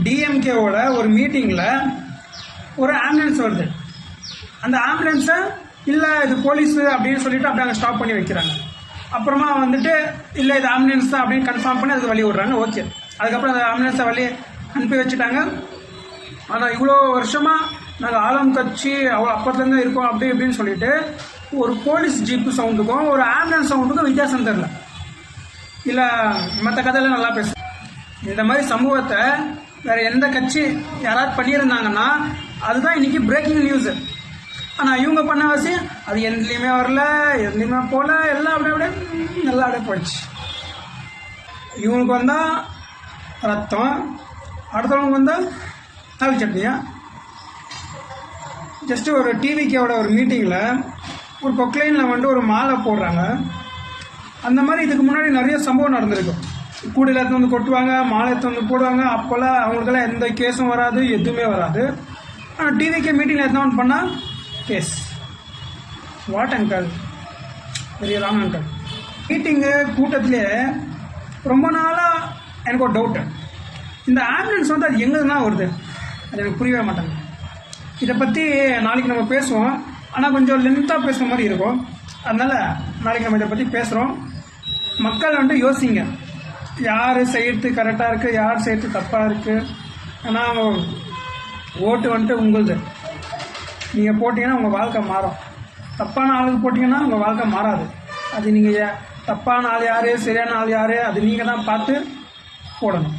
டிஎம்கேவோட ஒரு மீட்டிங்கில் ஒரு ஆம்புலன்ஸ் வருது. அந்த ஆம்புலன்ஸை இல்லை இது போலீஸு அப்படின்னு சொல்லிட்டு அப்படியே அங்கே ஸ்டாப் பண்ணி வைக்கிறாங்க. அப்புறமா வந்துட்டு இல்லை இது ஆம்புலன்ஸ் தான் அப்படின்னு கன்ஃபார்ம் பண்ணி அதுக்கு வழி விடுறாங்க. ஓகே, அதுக்கப்புறம் அந்த ஆம்புலன்ஸை வழி அனுப்பி வச்சுட்டாங்க. ஆனால் இவ்வளோ வருஷமாக நாங்கள் ஆளும் கட்சி அவ்வளோ அப்பத்துலேருந்து இருக்கோம் அப்படி இப்படின்னு சொல்லிட்டு ஒரு போலீஸ் ஜீப்பு சவுண்டுக்கும் ஒரு ஆம்புலன்ஸ் சவுண்டுக்கும் வித்தியாசம் தெரில. இல்லை மற்ற கதையெல்லாம் நல்லா பேசு. இந்த மாதிரி சமூகத்தை வேறு எந்த கட்சி யாராவது பண்ணியிருந்தாங்கன்னா அதுதான் இன்றைக்கி பிரேக்கிங் நியூஸு. ஆனால் இவங்க பண்ண வாசி அது எதுலேயுமே வரல, எதுலேயுமே போகல, எல்லாம் அப்படியே அப்படியே நல்லா அப்படியே போயிடுச்சு. இவங்களுக்கு வந்தால் ரத்தம், அடுத்தவங்க வந்தால் தாலி சட்னியா. ஜஸ்ட்டு ஒரு டிவிக்கோட ஒரு மீட்டிங்கில் ஒரு பொக்லைனில் வந்துட்டு ஒரு மாலை போடுறாங்க. அந்த மாதிரி இதுக்கு முன்னாடி நிறைய சம்பவம் நடந்திருக்கு. கூடையில் எடுத்து வந்து கொட்டுவாங்க, மாலை எடுத்து வந்து போடுவாங்க. அப்போல்லாம் அவங்களுக்கெல்லாம் எந்த கேஸும் வராது, எதுவுமே வராது. ஆனால் டிவிக்கே மீட்டிங்கில் எடுத்து வந்து பண்ணால் கேஸ். வாட் அங்கல், பெரிய ராங் அங்கல். மீட்டிங்கு கூட்டத்திலே ரொம்ப நாளாக எனக்கு ஒரு டவுட்டு, இந்த ஆம்புலன்ஸ் வந்து அது எங்கேருந்துதான் வருது, அது எனக்கு புரியவே மாட்டாங்க. இதை பற்றி நாளைக்கு நம்ம பேசுவோம், ஆனால் கொஞ்சம் லென்த்தாக பேசுகிற மாதிரி இருக்கும். அதனால் நாளைக்கு நம்ம இதை பற்றி பேசுகிறோம். மக்கள் வந்துட்டு யோசிங்க, யார் செய்கிறது கரெக்டாக இருக்குது, யார் செய்கிறது தப்பாக இருக்குது. ஆனால் ஓட்டு வந்துட்டு உங்களுது. நீங்கள் போட்டிங்கன்னா உங்கள் வாழ்க்கை மாறும். தப்பான ஆளுக்கு போட்டிங்கன்னா உங்கள் வாழ்க்கை மாறாது. அது நீங்கள் தப்பான ஆள் யார், சரியான ஆள் யார், அது நீங்கள் தான் பார்த்து போடணும்.